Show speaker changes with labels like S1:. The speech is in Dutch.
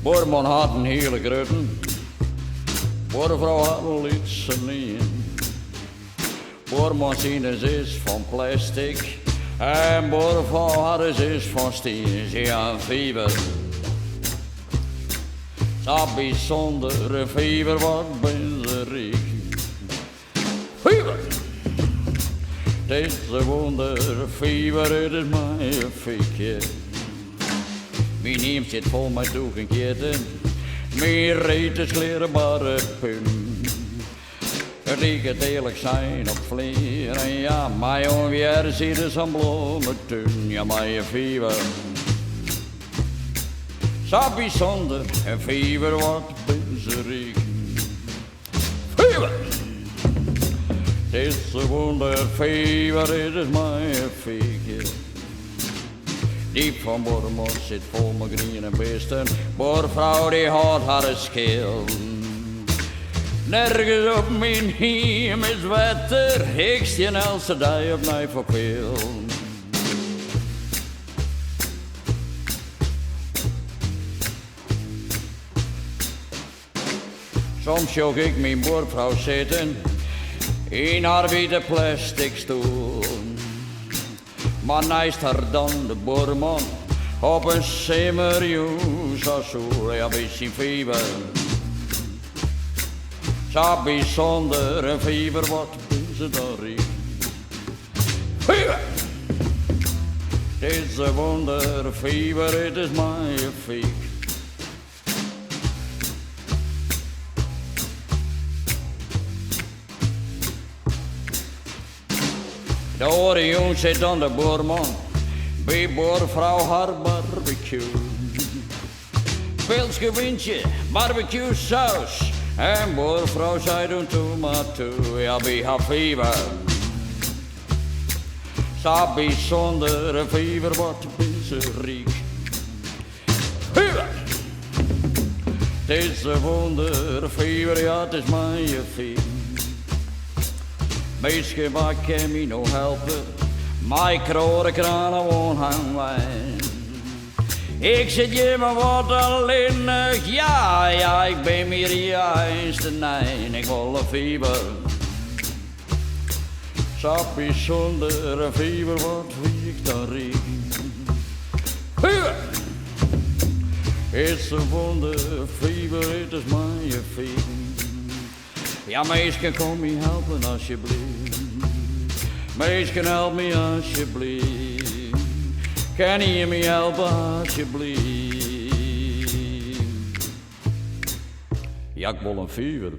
S1: Boorman had een heerlijk rutten. Boorvrouw had een litsenien. Boorman zien is van plastic. En boorvrouw had is van steen. Ze had fever. Zo bijzonder fever, wat ben ze rijk. Fever! Het is een wonder, fever, het is mijn fikje. Mijn neemt zit vol met toegenketen. Mijn reet is klerenbare pun. Het liegt eerlijk zijn op vlieren. Ja, mijn onweer ziet er zo'n bloementun. Ja, mijn fever. Zo bijzonder en fever, wat ben ze rijk. Fever! Het is een wonder, fever, het is mijn fikje. Diep van Boorman zit vol met grien en beesten. Boorvrouw die houdt haar schil. Nergens op mijn hiem is wetter. Ik stie een else dag op mij voor pil. Soms jog ik mijn boorvrouw zitten in haar witte plastic stoel. Maar naast haar dan de boorman op een simmerjoes azul. Ja, beetje fever. Zo bijzonder en fever, wat is het dan riep. Fever! Het is een wonder, fever, het is mijn fiek. De orion zit aan de boorman, bij boorvrouw haar barbecue. Pils gewintje, barbecue saus, en boorvrouw zij doen tomato. Ja, bij haar fever. Zo bijzonder een fever, wat is ze riek. Fever! Het is een wonder, fever, ja, het is mijn fiek. Meisje, wat kan me nog helpen? Mijn kroren kranen won't gaan wijn. Ik zit hier maar wat alleenig, ja, ja, ik ben meer juist de nijn. Ik wil een fever. Zo bijzonder een fever, wat wie ik dan riek. Fever! It's a wonder, fever, het is mijn fiek. Ja, meisje, kom me helpen alsjeblieft. Meisje, help me alsjeblieft. Kan je me helpen alsjeblieft? Ja, ik wil een fever.